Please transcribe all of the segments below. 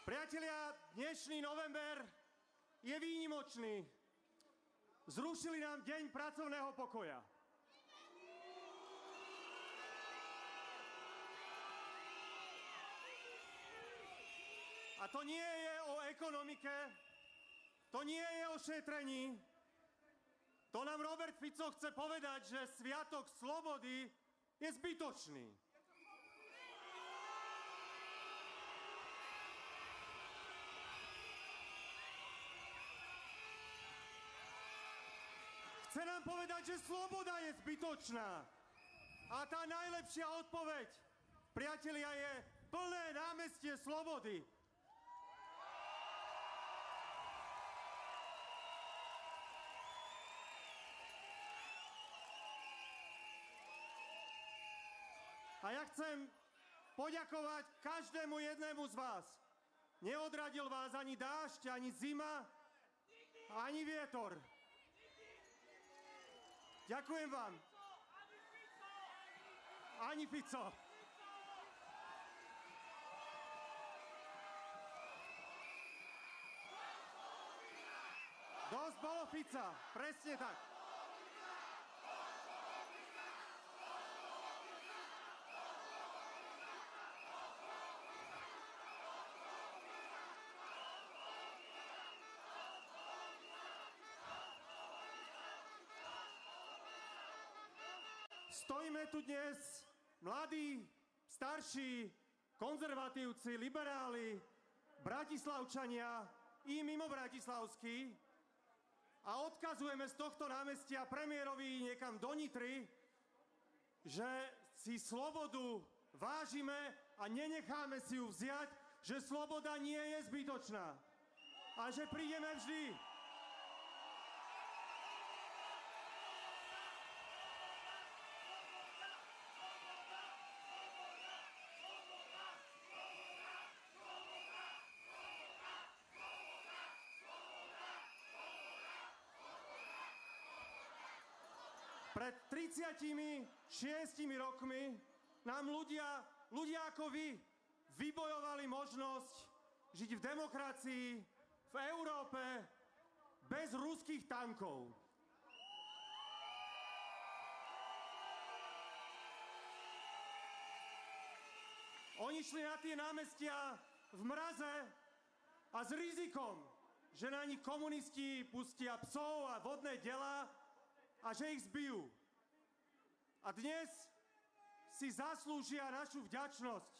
Priatelia, dnešný november je výnimočný. Zrušili nám deň pracovného pokoja. A to nie je o ekonomike, to nie je o šetrení. To nám Robert Fico chce povedať, že sviatok slobody je zbytočný. Chce nám povedať, že sloboda je zbytočná. A tá najlepšia odpoveď, priatelia, je plné námestie slobody. A ja chcem poďakovať každému jednému z vás. Neodradil vás ani dážď, ani zima, ani vietor. Ďakujem vám. Ani Fico. Dosť bolo Fica. Presne tak. Stojíme tu dnes mladí, starší, konzervatívci, liberáli, bratislavčania i mimo bratislavskí a odkazujeme z tohto námestia premiérovi niekam do Nitry, že si slobodu vážime a nenecháme si ju vziať, že sloboda nie je zbytočná a že prídeme vždy. Pred 36 rokmi nám ľudia ako vy vybojovali možnosť žiť v demokracii, v Európe, bez ruských tankov. Oni šli na tie námestia v mraze a s rizikom, že na nich komunisti pustia psov a vodné delá, a že ich zbijú. A dnes si zaslúžia našu vďačnosť.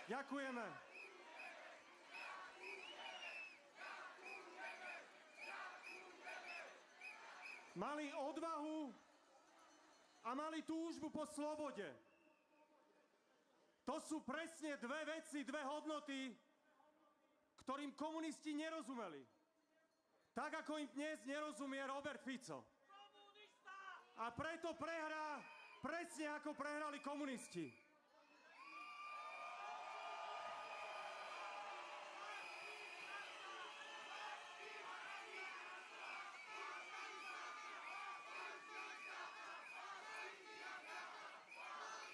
Ďakujeme. Mali odvahu a mali túžbu po slobode. To sú presne dve veci, dve hodnoty, ktorým komunisti nerozumeli. Tak, ako im dnes nerozumie Robert Fico. A preto prehrá presne, ako prehrali komunisti.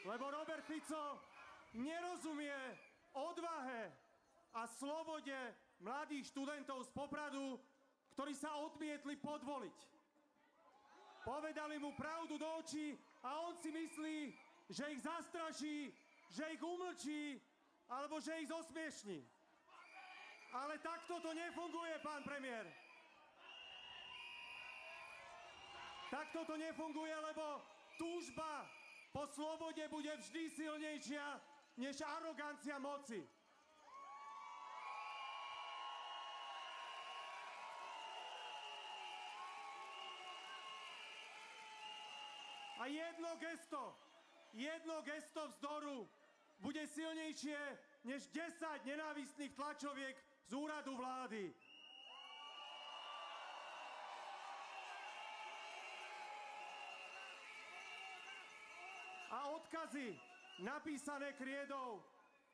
Lebo Robert Fico nerozumie odvahe a slobode mladých študentov z Popradu, ktorí sa odmietli podvoliť. Povedali mu pravdu do očí a on si myslí, že ich zastraší, že ich umlčí alebo že ich zosmiešní. Ale takto to nefunguje, pán premiér. Takto to nefunguje, lebo túžba po slobode bude vždy silnejšia než arogancia moci. A jedno gesto vzdoru bude silnejšie než 10 nenávistných tlačoviek z úradu vlády. A odkazy napísané kriedou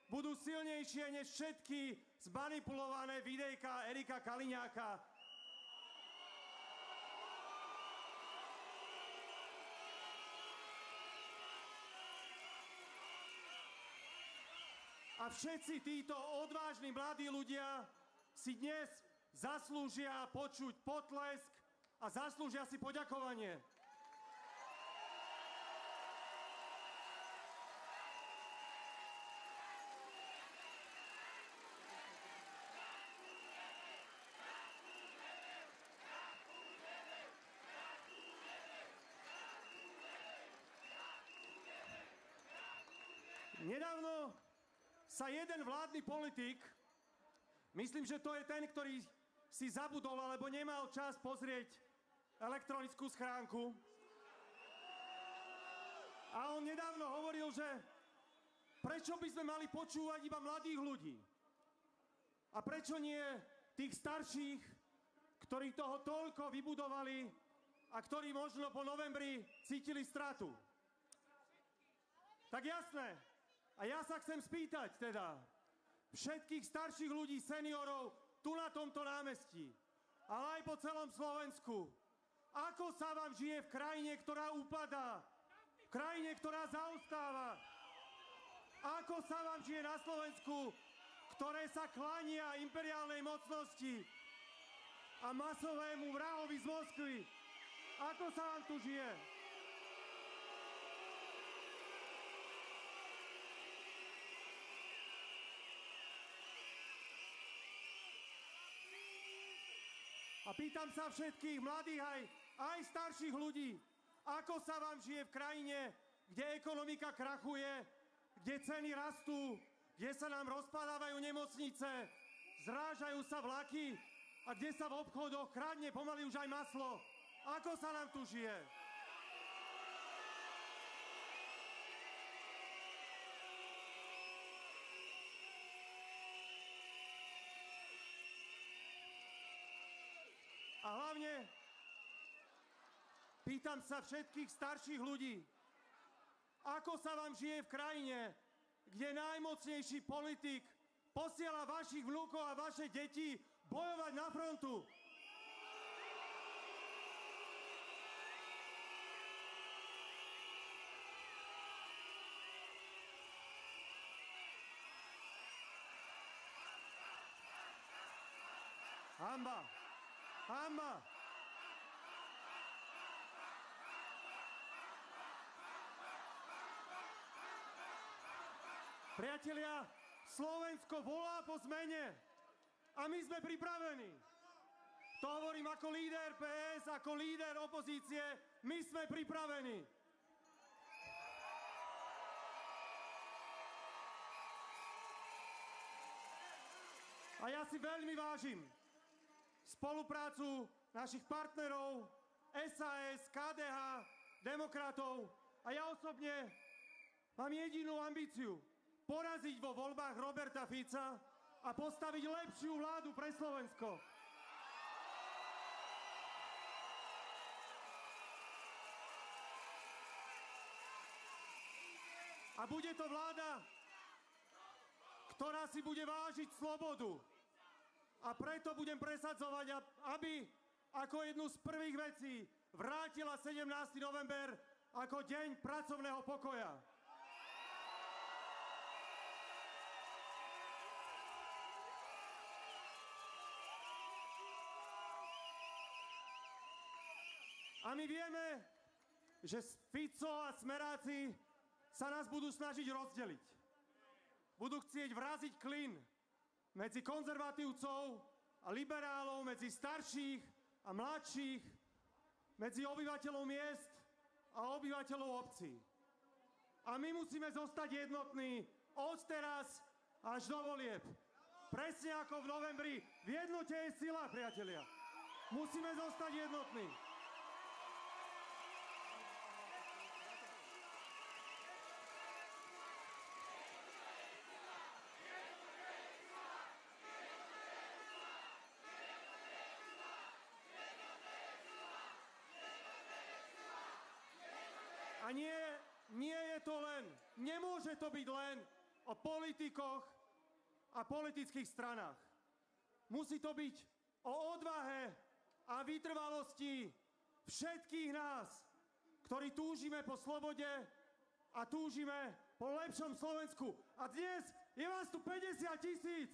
budú silnejšie než všetky zmanipulované videjka Erika Kaliňáka. A všetci títo odvážni mladí ľudia si dnes zaslúžia počuť potlesk a zaslúžia si poďakovanie. Nedávno sa jeden vládny politik, myslím, že to je ten, ktorý si zabudol alebo nemal čas pozrieť elektronickú schránku. A on nedávno hovoril, že prečo by sme mali počúvať iba mladých ľudí? A prečo nie tých starších, ktorí toho toľko vybudovali a ktorí možno po novembri cítili stratu? Tak jasné. A ja sa chcem spýtať teda všetkých starších ľudí, seniorov tu na tomto námestí, ale aj po celom Slovensku. Ako sa vám žije v krajine, ktorá upadá? V krajine, ktorá zaostáva? Ako sa vám žije na Slovensku, ktoré sa klania imperiálnej mocnosti a masovému vrahovi z Moskvy? Ako sa vám tu žije? A pýtam sa všetkých mladých aj starších ľudí, ako sa vám žije v krajine, kde ekonomika krachuje, kde ceny rastú, kde sa nám rozpadávajú nemocnice, zrážajú sa vlaky a kde sa v obchodoch kradne pomaly už aj maslo. Ako sa nám tu žije? A hlavne pýtam sa všetkých starších ľudí, ako sa vám žije v krajine, kde najmocnejší politik posiela vašich vnúkov a vaše deti bojovať na frontu. Hanba! Hanba! Priatelia, Slovensko volá po zmene a my sme pripravení. To hovorím ako líder PS, ako líder opozície, my sme pripravení. A ja si veľmi vážim spoluprácu našich partnerov, SAS, KDH, demokratov a ja osobne mám jedinú ambíciu poraziť vo voľbách Roberta Fica a postaviť lepšiu vládu pre Slovensko. A bude to vláda, ktorá si bude vážiť slobodu. A preto budem presadzovať, aby ako jednu z prvých vecí vrátila 17. november ako deň pracovného pokoja. A my vieme, že Fico a Smeráci sa nás budú snažiť rozdeliť. Budú chcieť vraziť klin medzi konzervatívcov a liberálov, medzi starších a mladších, medzi obyvateľov miest a obyvateľov obcí. A my musíme zostať jednotní od teraz až do volieb. Presne ako v novembri. V jednote je sila, priatelia. Musíme zostať jednotní. A nie je to len, nemôže to byť len o politikoch a politických stranách. Musí to byť o odvahe a vytrvalosti všetkých nás, ktorí túžime po slobode a túžime po lepšom Slovensku. A dnes je vás tu 50 000.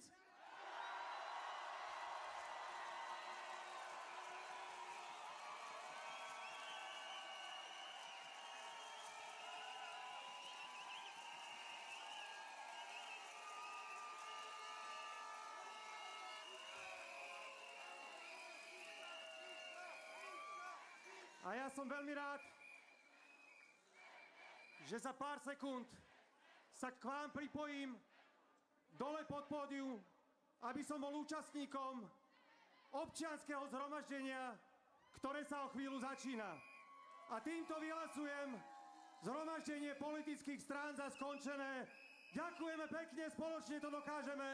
A ja som veľmi rád, že za pár sekúnd sa k vám pripojím dole pod pódium, aby som bol účastníkom občianskeho zhromaždenia, ktoré sa o chvíľu začína. A týmto vyhlasujem zhromaždenie politických strán za skončené. Ďakujeme pekne, spoločne to dokážeme.